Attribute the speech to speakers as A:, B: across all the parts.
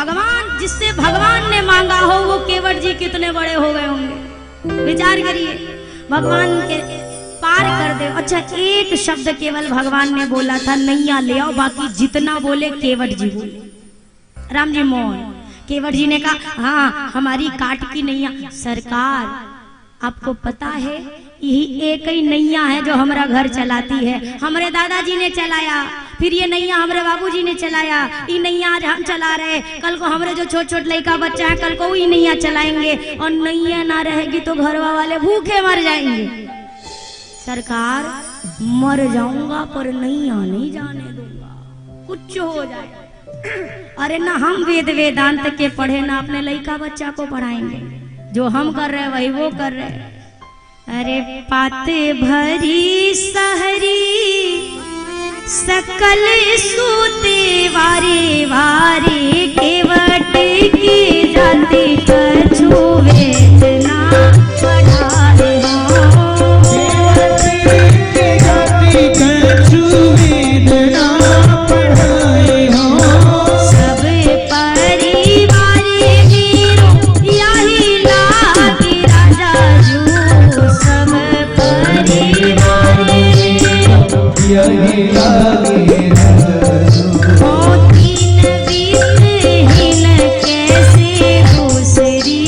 A: भगवान जिससे भगवान ने मांगा हो वो केवट जी कितने बड़े हो गए होंगे, विचार करिए। भगवान के पार कर दे। अच्छा, एक शब्द केवल भगवान ने बोला था, नैया ले आओ, बाकी जितना बोले केवट जी बोले। राम जी मोहन, केवट जी ने कहा हाँ हमारी काट की नैया। सरकार आपको पता है यही एक ही नैया है जो हमारा घर चलाती है, हमारे दादाजी ने चलाया, फिर ये नैया हमारे बाबूजी ने चलाया, ये नैया आज हम चला रहे, कल को हमारे जो छोट छोट लड़का बच्चा है कल को वही नैया चलाएंगे, और नैया ना रहेगी तो घरवा वाले भूखे मर जाएंगे। सरकार मर जाऊंगा पर नैया नहीं जाने दूंगा, कुछ हो जाए। अरे ना हम वेद वेदांत के पढ़े ना अपने लड़का बच्चा को पढ़ाएंगे, जो हम कर रहे वही वो कर रहे। अरे पाते भरी सहरी सकल सूते वारे वारे, केवट की जाति कछु वेदना पढ़ाए हो, केवट की जाति कछु वेदना पढ़ाए हो। सब परिवार हीरो यही लागे राजा जू, सब परिवार यही लागे हो। तीन वित्तहीन कैसे दूसरी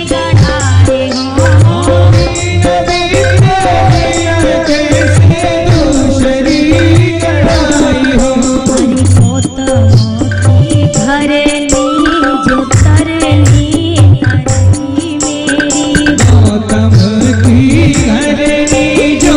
A: गढ़ाए हो, तीन वित्तहीन कैसे दूसरी गढ़ाए हो। मोती घरनी जो तरनी करनी मेरी, गौतम की घरनी जो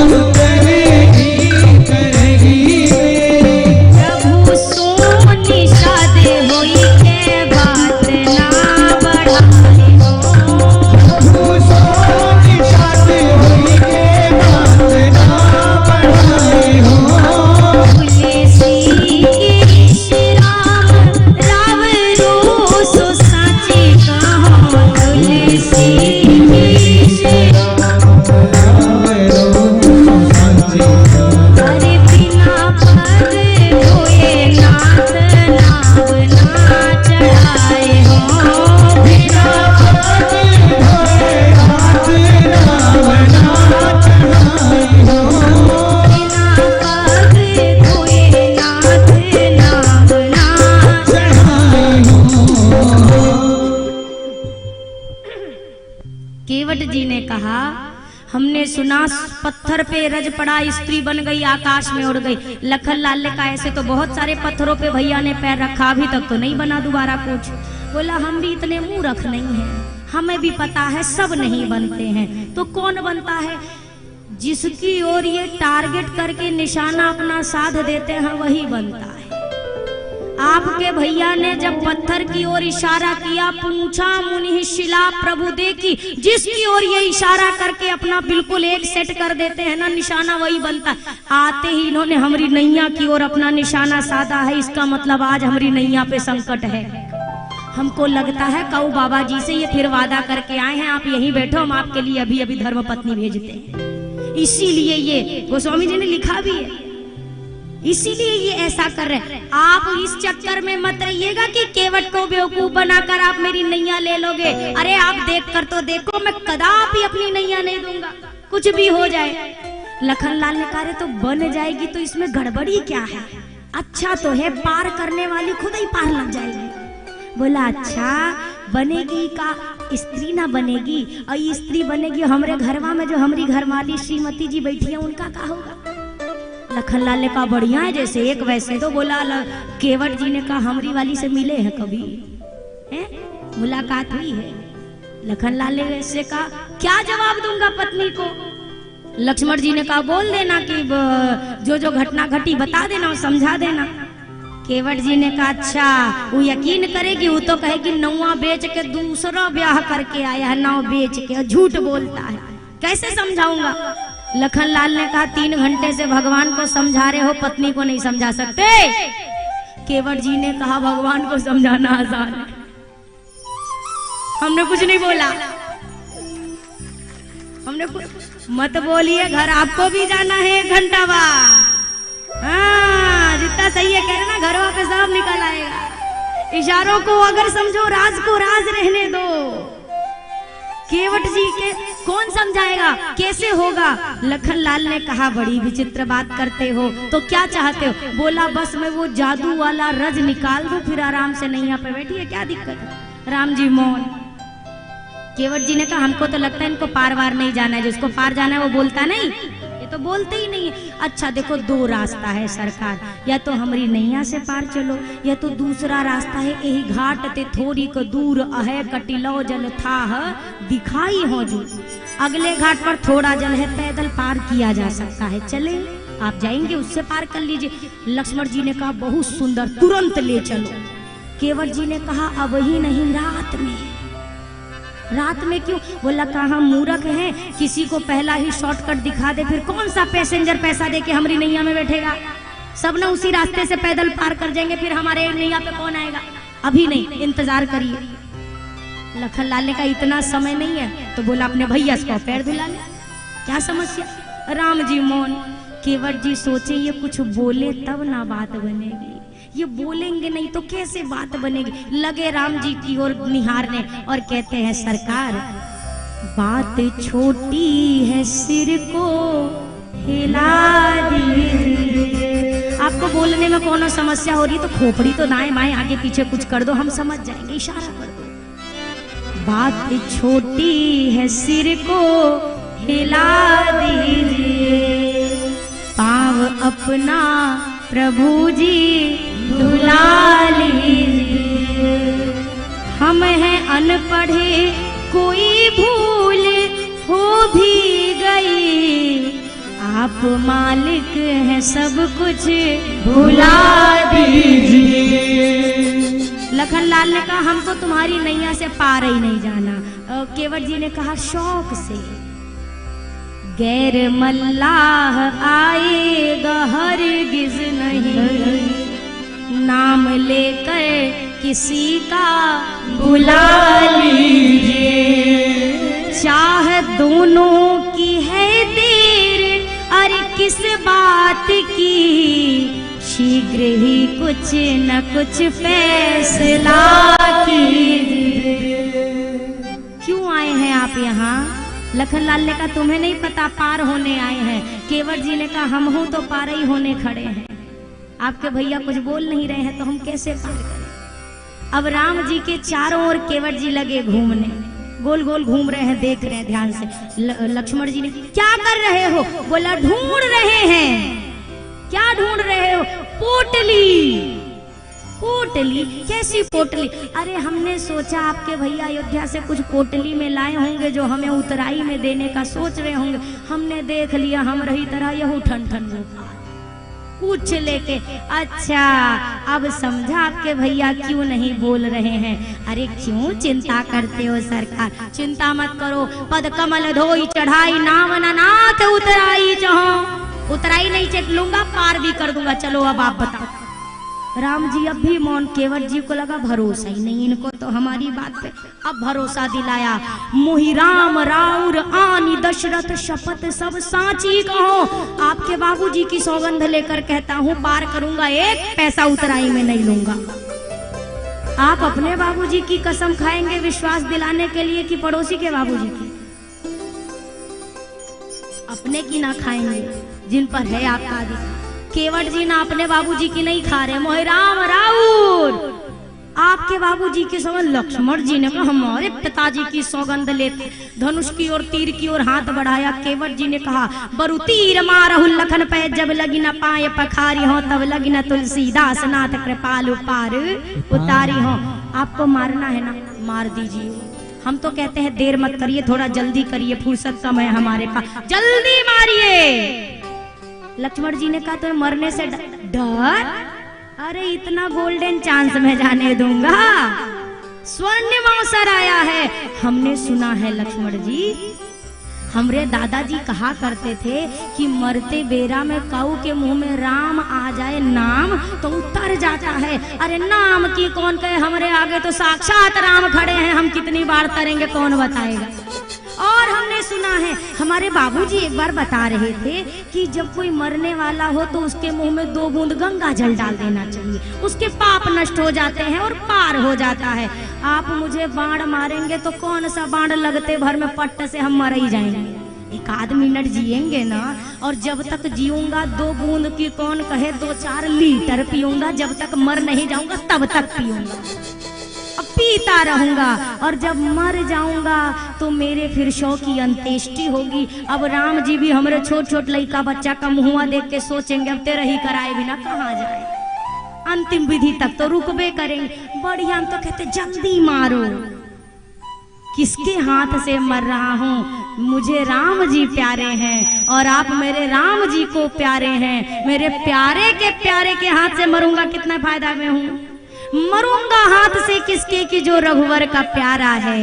A: हमने सुना पत्थर पे रज पड़ा, स्त्री बन गई, आकाश में उड़ गई। लखन लाल का ऐसे तो बहुत सारे पत्थरों पे भैया ने पैर रखा, अभी तक तो नहीं बना दोबारा कुछ। बोला हम भी इतने मूर्ख नहीं हैं, हमें भी पता है सब नहीं बनते हैं। तो कौन बनता है? जिसकी ओर ये टारगेट करके निशाना अपना साध देते हैं वही बनता है। आपके भैया ने जब पत्थर की ओर इशारा किया, पूछा मुनि शिला प्रभु देखी, जिसकी ओर ये इशारा करके अपना बिल्कुल एक सेट कर देते हैं ना निशाना, वही बनता। आते ही इन्होंने हमारी नैया की ओर अपना निशाना साधा है, इसका मतलब आज हमारी नैया पे संकट है। हमको लगता है कऊ बाबा जी से ये फिर वादा करके आए हैं, आप यहीं बैठो, हम आपके लिए अभी अभी धर्म पत्नी भेजते हैं। इसीलिए ये गोस्वामी जी ने लिखा भी है, इसीलिए ये ऐसा कर रहे हैं। आप इस चक्कर में मत रहिएगा कि केवट को बेवकूफ बनाकर आप मेरी नैया ले लोगे। अरे आप देख कर तो देखो, मैं कदापि अपनी नैया नहीं दूंगा, कुछ भी हो जाए। लखन लाल ने कहा तो बन जाएगी तो इसमें गड़बड़ी क्या है? अच्छा तो है, पार करने वाली खुद ही पार लग जाएगी। बोला अच्छा बनेगी का स्त्री ना बनेगी, और स्त्री बनेगी हमारे घरवा में जो हमारी घरवाली श्रीमती जी बैठी है उनका क्या होगा? लखन लाल ने कहा बढ़िया है जैसे एक वैसे। तो बोला केवट जी ने कहा हमारी वाली से मिले हैं कभी? हैं? मुलाकात हुई है? लखन लाल ने वैसे कहा क्या जवाब दूंगा पत्नी को? लक्ष्मण जी ने कहा बोल देना कि जो जो घटना घटी बता देना और समझा देना। केवट जी ने कहा अच्छा वो यकीन करेगी, वो तो कहेगी नौवा बेच के दूसरा ब्याह करके आया है, नाव बेच के, झूठ बोलता है, कैसे समझाऊंगा? लखन लाल ने कहा 3 घंटे से भगवान को समझा रहे हो, पत्नी को नहीं समझा सकते? केवट जी ने कहा भगवान को समझाना आसान है। हमने कुछ नहीं बोला, हमने मत बोलिए, घर आपको भी जाना है 1 घंटा बाद। हाँ जितना सही है कह रहे ना, घरों पे सब निकल आएगा। इशारों को अगर समझो, राज को राज रहने दो। केवट जी के कौन समझाएगा, कैसे होगा? लखनलाल ने कहा बड़ी विचित्र बात करते हो, तो क्या चाहते हो? बोला बस मैं वो जादू वाला रज निकाल दूं, फिर आराम से नैया पे बैठिए, क्या दिक्कत है? राम जी मौन। केवट जी ने कहा हमको तो लगता है इनको पार वार नहीं जाना है, जिसको पार जाना है वो बोलता नहीं, ये तो बोलते ही नहीं है। अच्छा देखो, दो रास्ता है सरकार, या तो हमारी नैया से पार चलो, या तो दूसरा रास्ता है यही घाट ते थोड़ी को दूर अहे कटिलो जल था दिखाई हो जू। अगले घाट पर थोड़ा जल है, पैदल पार किया जा सकता है, चले आप जाएंगे उससे पार कर लीजिए। लक्ष्मण जी ने कहा बहुत सुंदर, तुरंत ले चलो। केवट जी ने कहा अब ही नहीं, रात में। रात में क्यों? बोला कहा मूर्ख है, किसी को पहला ही शॉर्टकट दिखा दे, फिर कौन सा पैसेंजर पैसा दे के हमारी नैया में बैठेगा? सब ना उसी रास्ते से पैदल पार कर जाएंगे, फिर हमारे नैया पे कौन आएगा? अभी नहीं, इंतजार करिए। लखनलाल ने कहा इतना समय नहीं है, तो बोला अपने भैया को पैर धुला ले, क्या समस्या? राम जी मौन। केवट जी सोचे ये कुछ बोले तब ना बात बनेगी, ये बोलेंगे नहीं तो कैसे बात बनेगी। लगे राम जी की ओर निहारने और कहते हैं सरकार बात छोटी है, सिर को हिला दीजिए। आपको बोलने में कोनो समस्या हो रही तो खोपड़ी तो दाएं बाएं आगे पीछे कुछ कर दो, हम समझ जाएंगे, इशारा कर दो। बात छोटी है, सिर को हिला दीजिए, पाँव अपना प्रभु जी धुला लीजिए। हम हैं अनपढ़े, कोई भूल हो भी गई, आप मालिक हैं सब कुछ भुला दीजिए। लखनलाल ने कहा हमको तुम्हारी नैया से पार ही नहीं जाना। केवट जी ने कहा शौक से, गैर मल्लाह आएगा हरगिज नहीं, नाम लेकर किसी का बुला लीजिए। चाह दोनों की है देर, अरे किस बात की, शीघ्र ही कुछ न कुछ फैसला कीजिए। क्यों आए हैं आप यहाँ? लखनलाल ने कहा तुम्हें नहीं पता, पार होने आए हैं। केवट जी ने कहा हम हूं तो पार ही होने खड़े हैं, आपके भैया कुछ बोल नहीं रहे हैं तो हम कैसे पार करें? अब राम जी के चारों ओर केवट जी लगे घूमने, गोल गोल घूम रहे हैं, देख रहे हैं ध्यान से। लक्ष्मण जी ने क्या कर रहे हो? बोला ढूंढ रहे हैं। क्या ढूंढ रहे हो? पोटली। पोटली? कैसी पोटली? अरे हमने सोचा आपके भैया अयोध्या से कुछ पोटली में लाए होंगे जो हमें उतराई में देने का सोच रहे होंगे, हमने देख लिया हम रही तरह यहू ठन ठन कुछ लेके। अच्छा अब समझा आपके भैया क्यों नहीं बोल रहे हैं। अरे क्यों चिंता करते हो सरकार? चिंता मत करो, पद कमल धोई चढ़ाई, नाम नाथ उतराई चाहो। उतराई नहीं चेक लूंगा, पार भी कर दूंगा। चलो अब आप बताओ। राम जी अब भी मौन। केवट जी को लगा भरोसा ही नहीं इनको तो हमारी बात पे। अब भरोसा दिलाया, मोहि राम राउर आनी दशरथ शपथ सब साची कहो। आपके बाबूजी की सौगंध लेकर कहता हूँ पार करूंगा, एक पैसा उतराई में नहीं लूंगा। आप अपने बाबूजी की कसम खाएंगे विश्वास दिलाने के लिए कि पड़ोसी के बाबूजी की? अपने की ना खाएंगे जिन पर है आपका अधिकार। केवट जी ना अपने बाबूजी की नहीं खा रहे, मोहि राम राउर आपके बाबूजी की सौगंध। लक्ष्मण जी ने कहा हमारे पिताजी की सौगंध लेते। धनुष की ओर तीर की ओर हाथ बढ़ाया। केवट जी ने कहा बरु तीर मारहु लखन पे, जब लगी न पाए पखारी हो, तब लगी न तुलसीदास नाथ कृपालु पार उतारी हो। आपको मारना है ना, मार दीजिए। हम तो कहते हैं देर मत करिए, थोड़ा जल्दी करिए, फुर्सत कम है हमारे पास, जल्दी मारिए। लक्ष्मण जी ने कहा तुम्हें मरने से डर? अरे इतना गोल्डन चांस मैं जाने दूंगा। स्वर्ण अवसर आया है। हमने सुना है लक्ष्मण जी, हमरे दादाजी कहा करते थे कि मरते बेरा में काऊ के मुंह में राम आ जाए नाम तो उतर जाता है। अरे नाम की कौन कहे, हमारे आगे तो साक्षात राम खड़े हैं, हम कितनी बार तरेंगे कौन बताएगा। और हमने सुना है, हमारे बाबूजी एक बार बता रहे थे कि जब कोई मरने वाला हो तो उसके मुंह में 2 बूंद गंगा जल डाल देना चाहिए, उसके पाप नष्ट हो जाते हैं और पार हो जाता है। आप मुझे बाण मारेंगे तो कौन सा बाण लगते भर में पट्ट से हम मर ही जाएंगे। 1 मिनट जिएंगे ना, और जब तक जीऊंगा 2 बूंद की कौन कहे 2-4 लीटर पीऊंगा, जब तक मर नहीं जाऊंगा तब तक पीऊंगा, अब पीता रहूंगा। और जब मर जाऊंगा तो मेरे फिर शव की अंत्येष्टि होगी। अब राम जी भी हमारे छोट लड़का बच्चा का मुहुआ देख के सोचेंगे अब तेरा ही कराए बिना कहाँ जाए, अंतिम विधि तक तो रुकबे करेंगे। बढ़िया हम तो कहते जल्दी मारो, किसके हाथ से मर रहा हूँ, मुझे राम जी प्यारे हैं और आप मेरे राम जी को प्यारे हैं। मेरे प्यारे के हाथ से मरूंगा, कितना फायदा में हूँ। मरूंगा हाथ से किसके कि जो रघुवर का प्यारा है।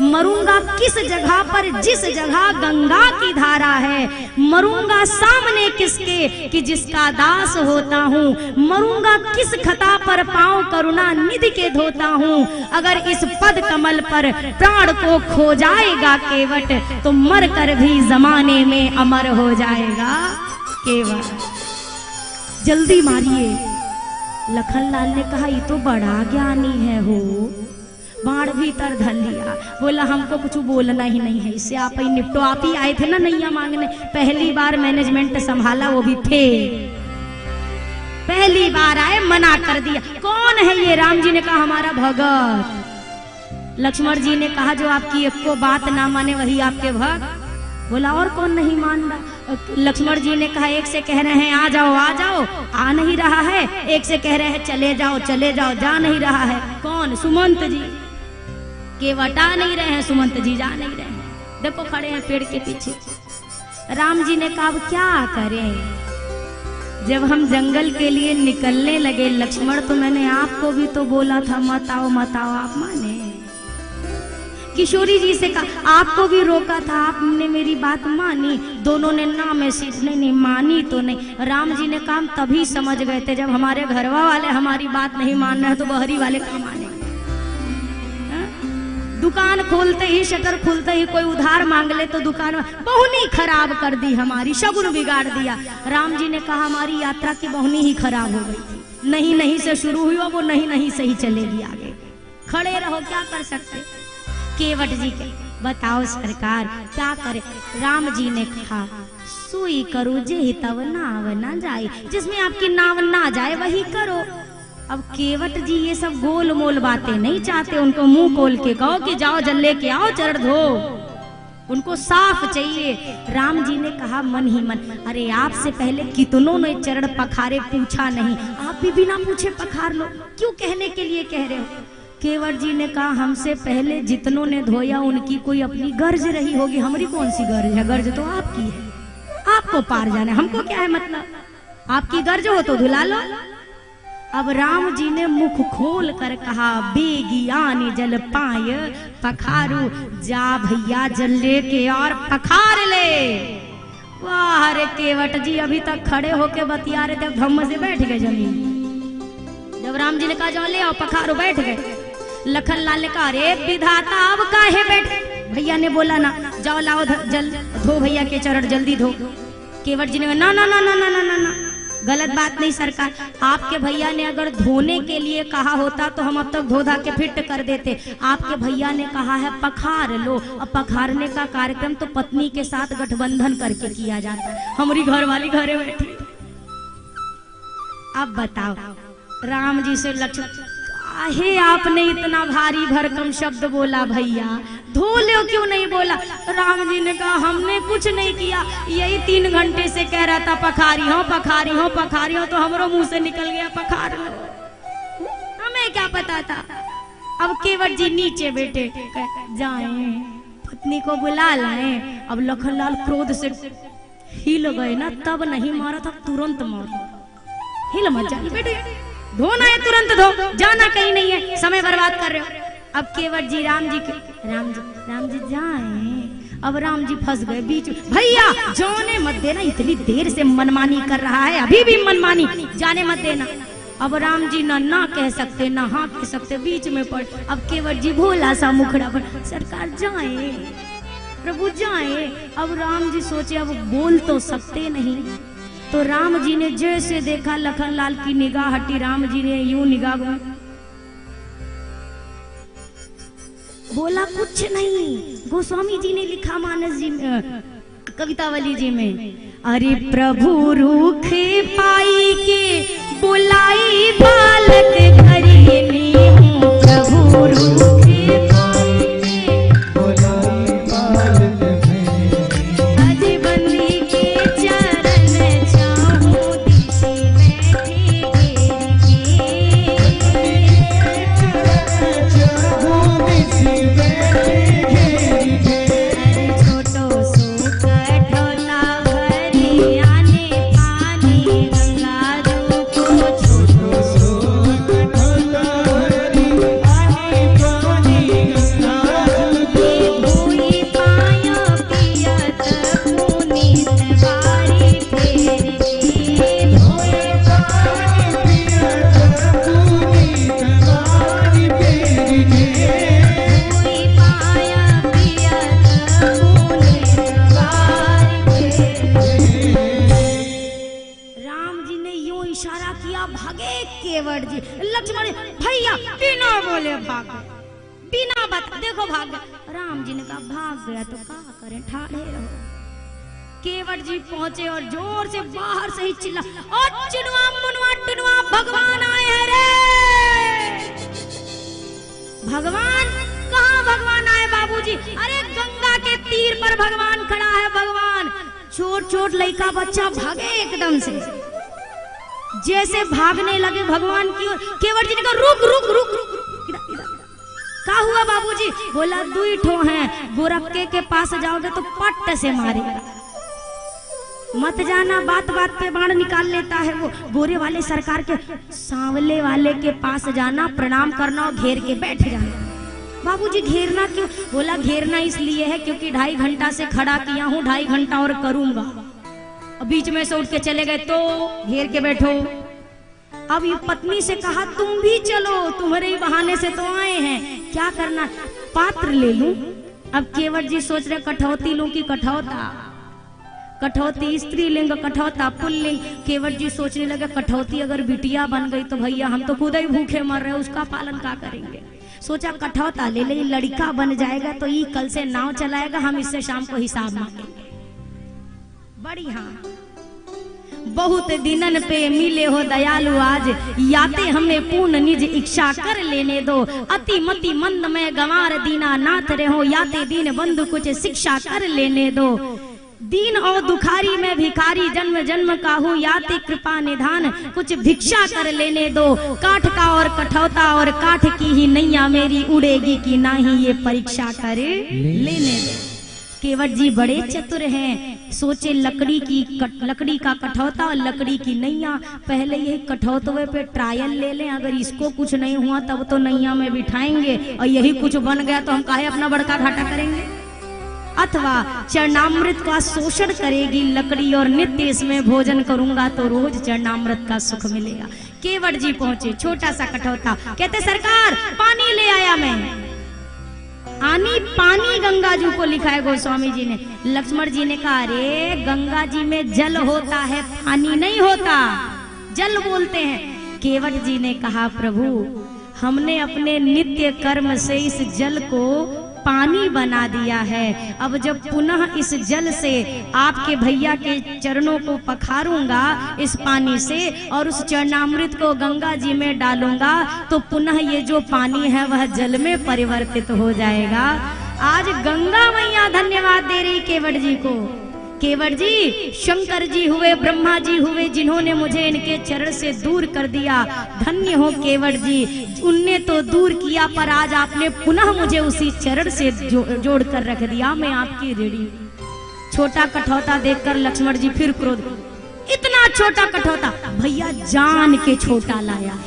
A: मरूंगा किस जगह पर जिस जगह गंगा की धारा है। मरूंगा सामने किसके कि जिसका दास होता हूँ। मरूंगा किस खता पर पांव करुणा निधि के धोता हूँ। अगर इस पद कमल पर प्राण को खो जाएगा केवट, तो मर कर भी जमाने में अमर हो जाएगा केवट। जल्दी मारिए। लखनलाल ने कहा ये तो बड़ा ज्ञानी है हो, बाण भीतर धर लिया। बोला हमको कुछ बोलना ही नहीं है, इससे आप ही निपटो। आप ही आए थे ना नैया मांगने, पहली बार मैनेजमेंट संभाला, वो भी थे पहली बार आए, मना कर दिया। कौन है ये? राम जी ने कहा हमारा भगत। लक्ष्मण जी ने कहा जो आपकी एक को बात ना माने वही आपके भक्त। बोला और कौन नहीं मान रहा? लक्ष्मण जी ने कहा एक से कह रहे हैं आ जाओ, आ नहीं रहा है। एक से कह रहे हैं चले जाओ, जा नहीं रहा है। कौन? सुमंत जी। केवट आ नहीं रहे हैं, सुमंत जी जा नहीं रहे हैं। देखो खड़े हैं पेड़ के पीछे। राम जी ने कहा अब क्या करें? जब हम जंगल के लिए निकलने लगे लक्ष्मण, तो मैंने आपको भी तो बोला था मत आओ, आप माने। किशोरी जी से कहा आपको भी रोका था, आपने मेरी बात मानी। दोनों ने ना में सीट नहीं मानी तो नहीं। राम जी ने काम तभी समझ गए थे जब हमारे घरवा वाले हमारी बात नहीं मान रहे तो बहरी वाले काम आने। दुकान खोलते ही, शटर खुलते ही कोई उधार मांग ले तो दुकान बहुनी खराब कर दी, हमारी शगुन बिगाड़ दिया। राम जी ने कहा हमारी यात्रा की बहुनी ही खराब हो गई थी। नहीं से शुरू हुई, वो नहीं से ही चलेगी आगे। खड़े रहो, क्या कर सकते। केवट जी के बताओ सरकार क्या करे? राम जी ने कहा सुई करो जे तब नाव ना जाए, जिसमें आपकी नाव ना जाए वही करो। अब केवट जी ये सब गोल मोल बातें नहीं चाहते, उनको मुंह खोल के कहो कि जाओ जल लेके आओ, चरण धो। उनको साफ चाहिए। राम जी ने कहा मन ही मन, अरे आपसे पहले कितनों ने चरण पखारे, पूछा नहीं, आप भी बिना पूछे पखार लो, क्यों कहने के लिए कह रहे हो? केवट जी ने कहा हमसे पहले जितनों ने धोया उनकी कोई अपनी गर्ज रही होगी, हमारी कौन सी गर्ज है? गर्ज तो आपकी है, आपको पार जाना है, हमको क्या है मतलब? आपकी गर्ज हो तो धुला लो। अब राम जी ने मुख खोल कर कहा बेगियानी जल पाए पखारू, जा भैया जल लेके और पखार ले। वाह रे केवट जी अभी तक खड़े होके बतिया रहे थे, धम्म से बैठ गए जमीन। जब राम जी ने कहा जाओ ले आओ पखारो, बैठ गए। लखनलाल ने कहा अरे विधाता अब काहे बैठे? भैया ने बोला ना जाओ लाओ जल धो भैया के चरण, जल्दी धो। केवट जी ने कहा ना ना ना ना ना ना ना ना, गलत बात नहीं सरकार। आपके भैया ने अगर धोने के लिए कहा होता तो हम अब तक धो धा के फिट कर देते। आपके भैया ने कहा है पखार लो। अब पखारने का कार्यक्रम तो पत्नी के साथ गठबंधन करके किया जाता है, हमारी घर वाली घरे बैठी। अब बताओ राम जी से लक्ष्मण काहे आपने इतना भारी भरकम शब्द बोला? भैया धो लो क्यों नहीं बोला? राम जी ने कहा हमने कुछ नहीं किया, यही 3 घंटे से कह रहा था पखारी हो पखारी हो पखारी हो, तो हमारे मुंह से निकल गया पखार लो, हमें क्या पता था। अब केवट जी नीचे बैठे, जाएं पत्नी को बुला लाए। अब लखनलाल क्रोध से हिल गए ना, तब नहीं मारा था, तुरंत मारा। हिल मत जा बेटे, धोना है तुरंत धो, जाना कहीं नहीं है, समय बर्बाद कर रहे हो। अब केवट जी राम जी जाएं। अब राम जी फंस गए बीच में। भैया जाने मत देना, इतनी देर से मनमानी कर रहा है, अभी भी मनमानी, जाने मत देना। अब राम जी ना कह सकते ना हाँ कह सकते, बीच में पड़। अब केवट जी भोला सा मुखड़ा पर सरकार जाएं। प्रभु जाए। अब राम जी सोचे अब बोल तो सकते नहीं, तो राम जी ने जैसे देखा लखन लाल की निगाह हटी, राम जी ने यूं निगाह बोला कुछ नहीं। गोस्वामी जी ने लिखा मानस जी में, कवितावली जी में, अरे प्रभु रूख पाई के बुलाई बालक घरी में, प्रभु रूख केवट जी पहुंचे और जोर से बाहर से ही चिल्ला, और चिनवा मुनवा टिनवा भगवान आए हैं रे। भगवान कहाँ भगवान आए बाबूजी? अरे गंगा के तीर पर भगवान खड़ा है। भगवान छोट छोट लड़का बच्चा भागे एकदम से, जैसे भागने लगे भगवान की ओर। केवट जी ने कहा रुक रुक रुक रुक, क्या हुआ बाबूजी? बोला दुई ठो हैं, गोरखके के पास जाओगे तो पट्ट से मारेगा, मत जाना, बात बात पे बाण निकाल लेता है वो। गोरे वाले सरकार के सांवले वाले के पास जाना, प्रणाम करना और घेर के बैठ जाना। बाबूजी घेरना क्यों? बोला घेरना इसलिए है क्योंकि 2.5 घंटा से खड़ा किया हूँ, 2.5 घंटा और करूंगा। बीच में से उठ के चले गए तो घेर के बैठो। अब ये पत्नी से कहा तुम भी चलो, तुम्हारे ही बहाने से तो आए हैं, क्या करना? पात्र ले लूं। अब केवट जी सोच रहे कठौती लूं कि कठौता। कठौती स्त्रीलिंग, कठौता पुल्लिंग। केवट जी सोचने लगे कठौती अगर बिटिया बन गई तो भैया हम तो खुद ही भूखे मर रहे, उसका पालन क्या करेंगे? सोचा कठौता ले ले, लड़का बन जाएगा तो ये कल से नाव चलाएगा, हम इससे शाम को हिसाब मांगेंगे। बढ़िया, बहुत दिनन पे मिले हो दयालु आज, याते हमें पूर्ण निज इच्छा कर लेने दो। अति मति मंद में गंवार दीना नाथ रहो, याते दीन बंधु कुछ शिक्षा कर लेने दो। दीन और दुखारी में भिखारी जन्म जन्म का हूँ, याते कृपा निधान कुछ भिक्षा कर लेने दो। काठ का और कठौता और काठ की ही नैया मेरी उड़ेगी कि नहीं, ये परीक्षा कर लेने दो। केवट जी बड़े चतुर हैं, सोचे लकड़ी का कठौता और लकड़ी की नैया, पहले ये कठौतवे पे ट्रायल ले लें, अगर इसको कुछ नहीं हुआ तब तो नैया में बिठाएंगे, और यही कुछ बन गया तो हम काहे अपना बड़का घाटा करेंगे। अथवा चरणामृत का शोषण करेगी लकड़ी और नित्य इसमें भोजन करूंगा तो रोज चरणामृत का सुख मिलेगा। केवट जी पहुंचे, छोटा सा कठौता, कहते सरकार पानी ले आया मैं। आनी पानी गंगा जी को लिखा है गोस्वामी जी ने। लक्ष्मण जी ने कहा अरे गंगा जी में जल होता है, पानी नहीं होता, जल बोलते हैं। केवट जी ने कहा प्रभु हमने अपने नित्य कर्म से इस जल को पानी बना दिया है, अब जब पुनः इस जल से आपके भैया के चरणों को पखारूंगा इस पानी से और उस चरणामृत को गंगा जी में डालूंगा तो पुनः ये जो पानी है वह जल में परिवर्तित हो जाएगा। आज गंगा मैया धन्यवाद दे रही केवट जी को। केवट जी शंकर जी हुए, ब्रह्मा जी हुए, जिन्होंने मुझे इनके चरण से दूर कर दिया। धन्य हो केवट जी, उनने तो दूर किया पर आज आपने पुनः मुझे उसी चरण से जोड़ कर रख दिया, मैं आपकी ऋणी। छोटा कठौता देखकर लक्ष्मण जी फिर क्रोध, इतना छोटा कठौता, भैया जान के छोटा लाया।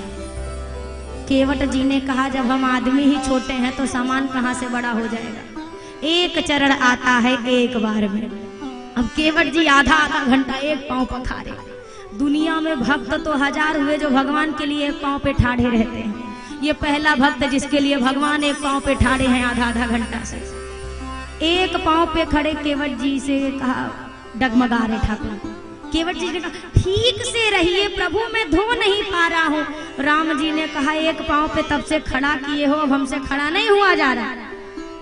A: केवट जी ने कहा जब हम आदमी ही छोटे हैं तो सामान कहाँ से बड़ा हो जाएगा। एक चरण आता है एक बार में। अब केवट जी आधा घंटा एक पांव पखारे। दुनिया में भक्त तो 1000 हुए जो भगवान के लिए एक पांव पे ठाड़े रहते हैं, ये पहला भक्त जिसके लिए भगवान एक पांव पे ठाड़े हैं आधा घंटा से। एक पांव पे खड़े केवट जी से कहा, डगमगा रहे ठाकुर। केवट जी ने कहा ठीक से रहिए प्रभु, मैं धो नहीं पा रहा हूँ। राम जी ने कहा एक पांव पे तब से खड़ा किए हो, अब हमसे खड़ा नहीं हुआ जा रहा।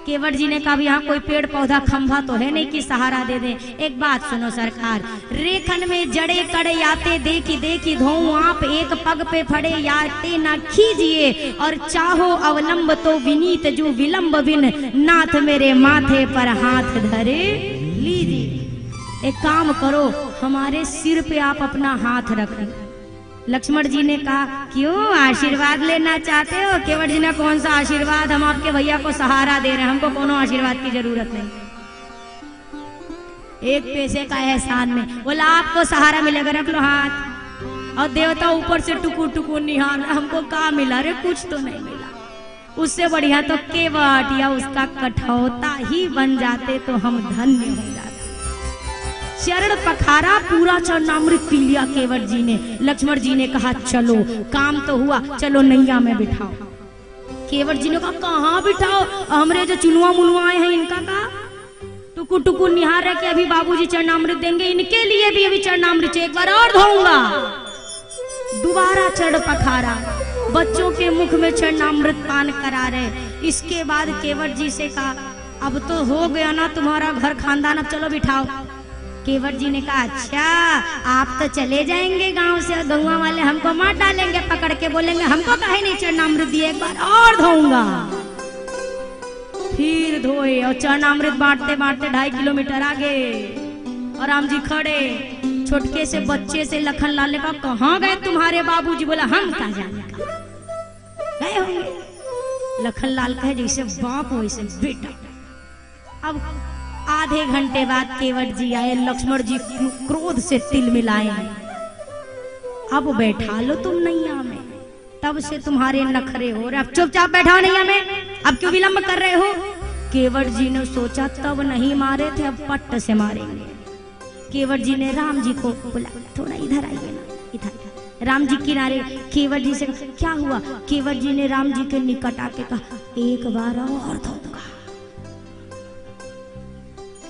A: केवट जी ने कहा यहाँ कोई पेड़ पौधा खंभा तो है नहीं कि सहारा दे दे। एक बात सुनो सरकार, रेखन में जड़े कड़े याते देखी देखी धोऊं, आप एक पग पे फड़े याते ना कीजिए, और चाहो अवलंब तो विनीत जो विलंब बिन, नाथ मेरे माथे पर हाथ धरे लीजिए। एक काम करो, हमारे सिर पे आप अपना हाथ रखें। लक्ष्मण जी ने कहा क्यों आशीर्वाद लेना चाहते हो? केवट जी ने कौन सा आशीर्वाद, हम आपके भैया को सहारा दे रहे हैं, हमको कोनो आशीर्वाद की जरूरत नहीं, एक पैसे का एहसान नहीं। बोला आपको सहारा मिलेगा, रख लो हाथ। और देवता ऊपर से टुकुर टुकुर निहार, हमको क्या मिला रे? कुछ तो नहीं मिला। उससे बढ़िया तो केवट या उसका कठौता ही बन जाते तो हम धन्य हो जाते। चरण पखारा, पूरा चरणामृत पी लिया केवट जी ने। लक्ष्मण जी ने कहा चलो काम तो हुआ, चलो नैया में बिठाओ। केवट जी ने कहा कहाँ बिठाओ? हमरे जो चुनुआ मुनुआ आए हैं इनका कहा? टुकु टुकु निहार रहे कि अभी बाबूजी चरणामृत देंगे, इनके लिए भी अभी चरणामृत एक बार और धोऊंगा। दोबारा चरण पखारा, बच्चों के मुख में चरणामृत पान करा रहे। इसके बाद केवट जी से कहा अब तो हो गया ना तुम्हारा घर खानदान, अब चलो बिठाओ। केवट जी ने कहा अच्छा आप तो चले जाएंगे गांव से, गौवा वाले हमको मार डालेंगे पकड़ के, बोलेंगे हमको काहे नहीं चरणामृत दिए, एक बार और धोऊंगा। फिर धोए और चरणामृत बांटते बांटते 2.5 किलोमीटर आगे, और राम जी खड़े छोटके से बच्चे से लखन लाल ने कहा कहाँ गए तुम्हारे बाबूजी? बोला हम कहाँ जाने का, गए होंगे। लखन लाल कहे जैसे बाप वैसे बेटा। अब आधे घंटे बाद केवट जी आए, लक्ष्मण जी क्रोध से तिल मिलाए, अब बैठा लो तुम नैया में, तब से तुम्हारे नखरे हो रहे, अब चुपचाप बैठा नैया में, अब क्यों विलंब कर रहे हो? केवट जी ने सोचा तब नहीं मारे थे, अब पट्ट से मारेंगे। केवट जी ने राम जी को बोला थोड़ा इधर आइए ना, इधर। राम जी किनारे, केवट जी से क्या हुआ? केवट जी ने राम जी के निकट आके कहा एक बार और धोऊंगा।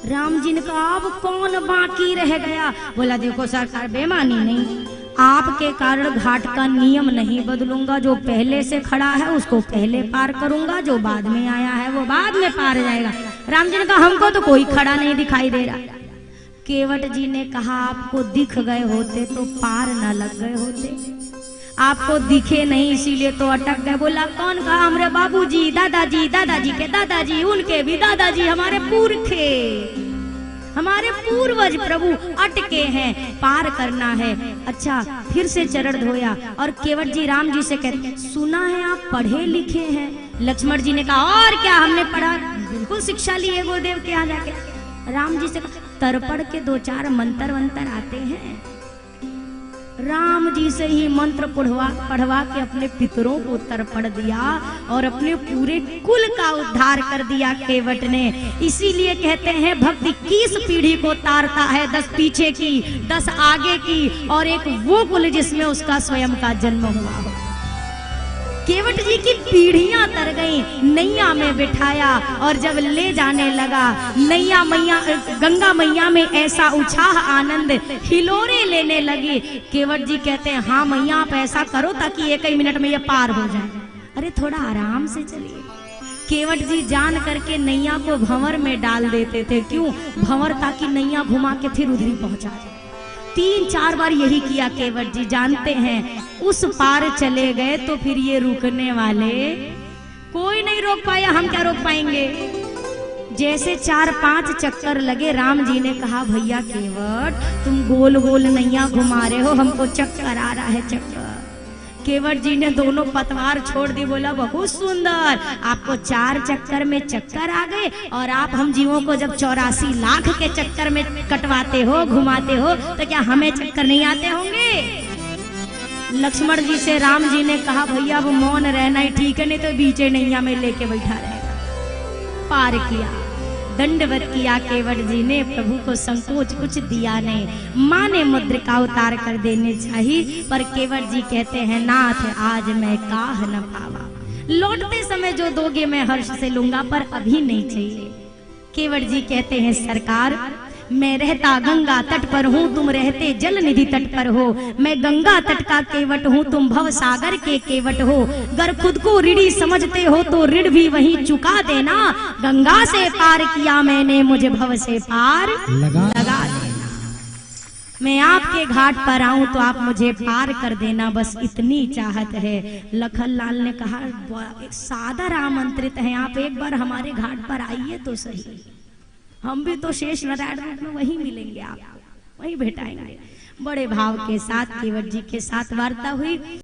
A: राम जी ने कहा अब कौन बाकी रह गया? बोला देखो सरकार बेमानी नहीं, आपके कारण घाट का नियम नहीं बदलूंगा, जो पहले से खड़ा है उसको पहले पार करूंगा, जो बाद में आया है वो बाद में पार जाएगा। राम जी ने कहा हमको तो कोई खड़ा नहीं दिखाई दे रहा। केवट जी ने कहा आपको दिख गए होते तो पार न लग गए होते, आपको दिखे नहीं इसीलिए तो अटक गए। बोला कौन कहा? हमारे बाबूजी, दादाजी, दादाजी के दादाजी, उनके भी दादाजी, हमारे पुरखे, हमारे पूर्वज प्रभु अटके हैं, पार करना है। अच्छा फिर से चरण धोया और केवट जी राम जी से कहते सुना है आप पढ़े लिखे हैं? लक्ष्मण जी ने कहा और क्या हमने पढ़ा, बिल्कुल शिक्षा ली है गुरुदेव के यहाँ जाके। राम जी से तर्पण के 2-4 मंत्र वंत्र आते हैं। राम जी से ही मंत्र पढ़वा के अपने पितरों को तर्पण दिया और अपने पूरे कुल का उद्धार कर दिया केवट ने। इसीलिए कहते हैं भक्ति 21 पीढ़ी को तारता है, 10 पीछे की, 10 आगे की, और एक वो कुल जिसमें उसका स्वयं का जन्म हुआ हो। केवट जी की पीढ़ियां तर गई, नैया में बिठाया और जब ले जाने लगा नैया मैया, गंगा मैया में ऐसा उछाह आनंद, हिलोरे लेने लगी। केवट जी कहते हैं हाँ मैया आप ऐसा करो ताकि 1 ही मिनट में ये पार हो जाए। अरे थोड़ा आराम से चलिए। केवट जी जान करके नैया को भंवर में डाल देते थे। क्यों? भंवर ताकि नैया घुमा के फिर उधर ही पहुंचा जाए। 3-4 बार यही किया केवट जी। जानते हैं उस पार चले गए तो फिर ये रुकने वाले कोई नहीं रोक पाया, हम क्या रोक पाएंगे। जैसे 4-5 चक्कर लगे, राम जी ने कहा भैया केवट तुम गोल गोल नैया घुमा रहे हो, हमको चक्कर आ रहा है चक्कर। केवट जी ने दोनों पतवार छोड़ दी, बोला बहुत सुंदर, आपको 4 चक्कर में चक्कर आ गए और आप हम जीवों को जब 84 लाख के चक्कर में कटवाते हो, घुमाते हो, तो क्या हमें चक्कर नहीं आते होंगे। लक्ष्मण जी से राम जी ने कहा भैया अब मौन रहना ही ठीक है, नहीं तो बीचे नैया में लेके बैठा रहेगा। पार किया, दंडवत किया केवट जी ने। प्रभु को संकोच कुछ दिया नहीं। माँ ने मुद्रिका उतार कर देने चाहिए, पर केवट जी कहते हैं नाथ आज मैं काह न पावा, लौटते समय जो दोगे मैं हर्ष से लूंगा, पर अभी नहीं चाहिए। केवट जी कहते हैं सरकार, मैं रहता गंगा तट पर हूँ, तुम रहते जल निधि तट पर हो। मैं गंगा तट का केवट हूँ, तुम भव सागर के केवट हो। अगर खुद को ऋणी समझते हो तो ऋण भी वहीं चुका देना। गंगा से पार किया मैंने, मुझे भव से पार लगा देना। मैं आपके घाट पर आऊं तो आप मुझे पार कर देना, बस इतनी चाहत है। लखनलाल ने कहा, एक सादर आमंत्रित हैं आप, एक बार हमारे घाट पर आइए तो सही। हम भी तो शेष नारायण रूप में वहीं मिलेंगे, आप वहीं भेटाएंगे। बड़े भाव के साथ केवट जी के साथ वार्ता हुई।